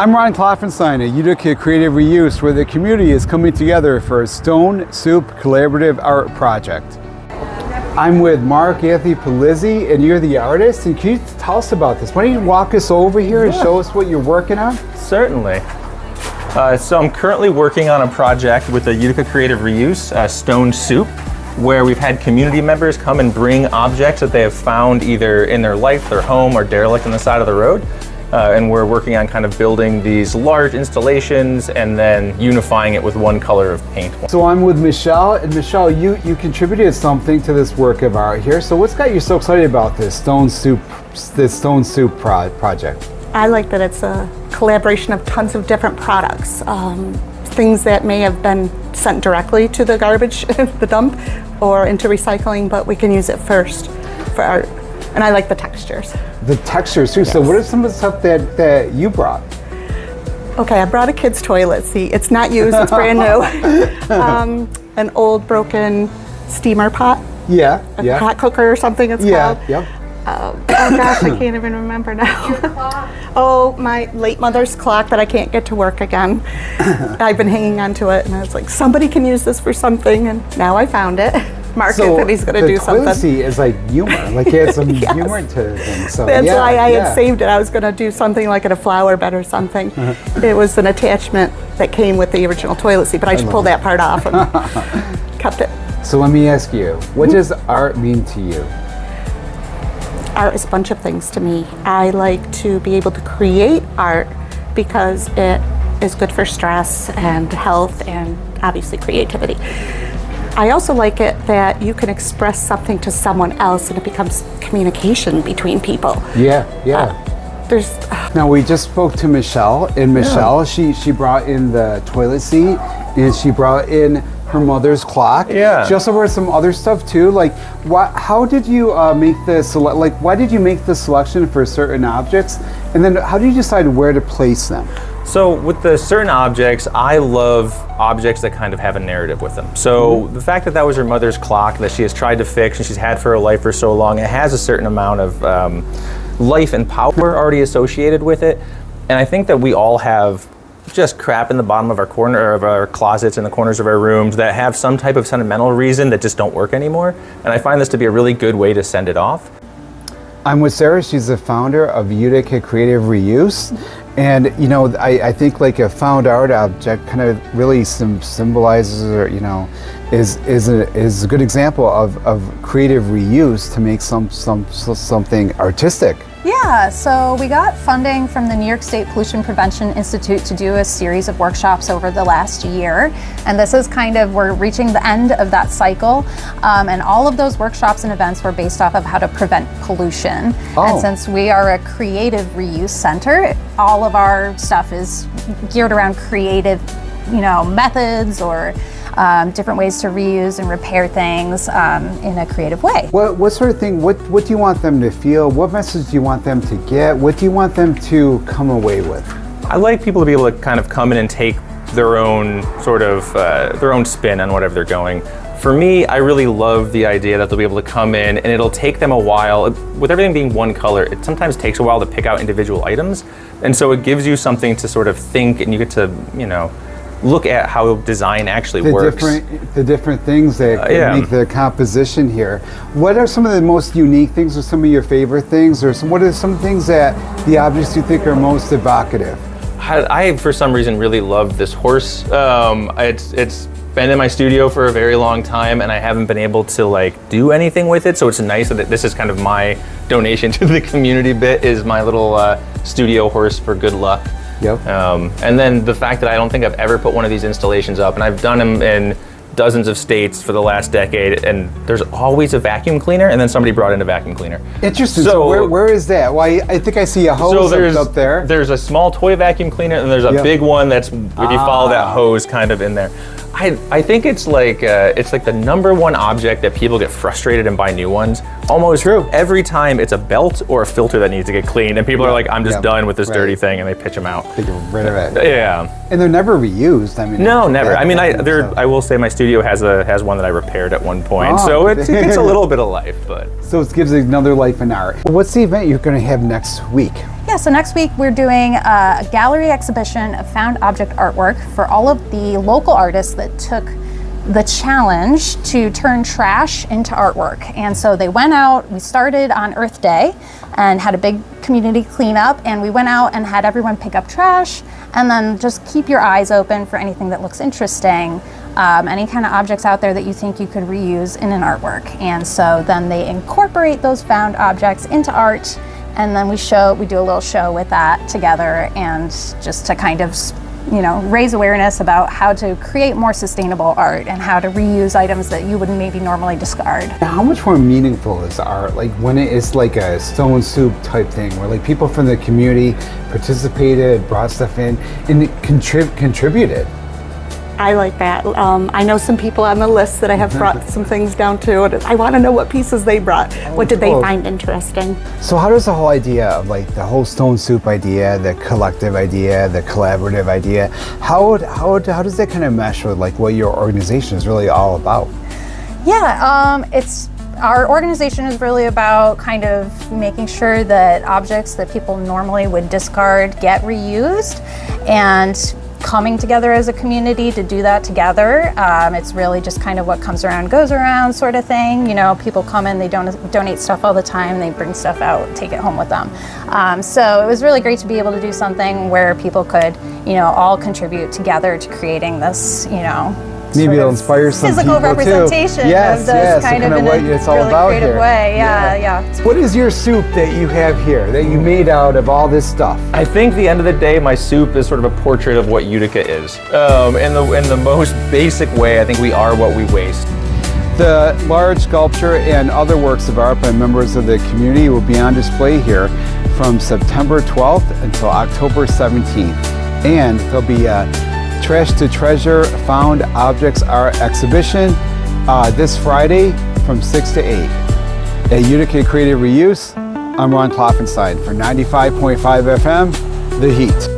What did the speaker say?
I'm Ron Klopfanstein at Utica Creative Reuse, where the community is coming together for a Stone Soup collaborative art project. I'm with Mark Anthony Palizzi, and you're the artist. And can you tell us about this? Why don't you walk us over here and show us what you're working on? Certainly. So I'm currently working on a project with the Utica Creative Reuse, Stone Soup, where we've had community members come and bring objects that they have found either in their life, their home, or derelict on the side of the road. And we're working on kind of building these large installations and then unifying it with one color of paint. So I'm with Michelle, and Michelle, you contributed something to this work of art here. So what's got you so excited about this Stone Soup project? I like that it's a collaboration of tons of different products. Things that may have been sent directly to the garbage, the dump, or into recycling, but we can use it first for art. And I like the textures. The textures too. Yes. So what are some of the stuff that you brought? Okay, I brought a kid's toilet seat. It's not used, it's brand new. An old broken steamer pot. Yeah, a pot cooker or something it's called. Yeah. Oh gosh, I can't even remember now. Oh, my late mother's clock that I can't get to work again. I've been hanging on to it, and I was like, somebody can use this for something, and now I found it. Mark said he's going to do something. The toilet seat is like humor, like it has some humor to things. So that's why I had saved it. I was going to do something like in a flower bed or something. It was an attachment that came with the original toilet seat, but I just pulled that part off and kept it. So let me ask you, what does art mean to you? Art is a bunch of things to me. I like to be able to create art because it is good for stress and health and obviously creativity. I also like it that you can express something to someone else and it becomes communication between people. Yeah. Now we just spoke to Michelle, and Michelle, she brought in the toilet seat, and she brought in her mother's clock. Yeah. She also brought some other stuff too. Like, how did you make this? Like, why did you make the selection for certain objects, and then how do you decide where to place them? So with the certain objects, I love objects that kind of have a narrative with them. So the fact that was her mother's clock that she has tried to fix and she's had for her life for so long, it has a certain amount of life and power already associated with it. And I think that we all have just crap in the bottom of our closets, in the corners of our rooms that have some type of sentimental reason that just don't work anymore. And I find this to be a really good way to send it off. I'm with Sarah. She's the founder of Utica Creative Reuse. And you know, I think like a found art object kind of really symbolizes, or you know, is a good example of creative reuse to make something artistic. Yeah, so we got funding from the New York State Pollution Prevention Institute to do a series of workshops over the last year. And this is we're reaching the end of that cycle. And all of those workshops and events were based off of how to prevent pollution. And since we are a creative reuse center, all of our stuff is geared around creative, methods or different ways to reuse and repair things in a creative way. What sort of thing, what do you want them to feel? What message do you want them to get? What do you want them to come away with? I like people to be able to kind of come in and take their own sort of, their own spin on whatever they're going. For me, I really love the idea that they'll be able to come in and it'll take them a while. With everything being one color, it sometimes takes a while to pick out individual items. And so it gives you something to sort of think, and you get to, look at how design actually works. The different things that make the composition here. What are some of the most unique things, or some of your favorite things, or what are some things that the objects you think are most evocative? I for some reason really love this horse. It's been in my studio for a very long time, and I haven't been able to do anything with it. So it's nice that this is kind of my donation to the community bit, is my little studio horse for good luck. Yep. And then the fact that I don't think I've ever put one of these installations up, and I've done them in dozens of states for the last decade, and there's always a vacuum cleaner, and then somebody brought in a vacuum cleaner. Interesting. So where is that? Well, I think I see a hose up there. There's a small toy vacuum cleaner, and there's a big one that's, if you follow that hose, kind of in there. I think it's like the #1 object that people get frustrated and buy new ones. Almost every time it's a belt or a filter that needs to get cleaned, and people are like, I'm just done with this dirty thing, and they pitch them out. They get rid of it. Yeah. And they're never reused. I mean, no, never. I mean, I will say my studio has one that I repaired at one point, so it gets a little bit of life, but. So it gives it another life in art. What's the event you're going to have next week? Yeah, so next week we're doing a gallery exhibition of found object artwork for all of the local artists that took the challenge to turn trash into artwork. And so they went out, we started on Earth Day and had a big community cleanup, and we went out and had everyone pick up trash, and then just keep your eyes open for anything that looks interesting, any kind of objects out there that you think you could reuse in an artwork. And so then they incorporate those found objects into art, and then we do a little show with that together, and just to kind of raise awareness about how to create more sustainable art and how to reuse items that you would maybe normally discard. How much more meaningful is art, like when it is like a stone soup type thing, where like people from the community participated, brought stuff in, and contributed? I like that. I know some people on the list that I have brought some things down to, and I want to know what pieces they brought. What did they find interesting? So how does the whole idea of like the whole stone soup idea, the collective idea, the collaborative idea, how does that kind of mesh with like what your organization is really all about? Yeah, our organization is really about kind of making sure that objects that people normally would discard get reused, and coming together as a community to do that together. It's really just kind of what comes around goes around sort of thing. People come in, they donate stuff all the time, they bring stuff out, take it home with them. So it was really great to be able to do something where people could, all contribute together to creating this, maybe it'll inspire some physical people representation too. Yes, of this yes, kind so of in what a it's all really about creative here. way. Yeah. What is your soup that you have here that you made out of all this stuff? I think at the end of the day, my soup is sort of a portrait of what Utica is. In the most basic way, I think we are what we waste. The large sculpture and other works of art by members of the community will be on display here from September 12th until October 17th. And there'll be a Trash to Treasure Found Objects Art exhibition this Friday from 6 to 8 at Utica Creative Reuse. I'm Ron Klopfanstein for 95.5 FM, The Heat.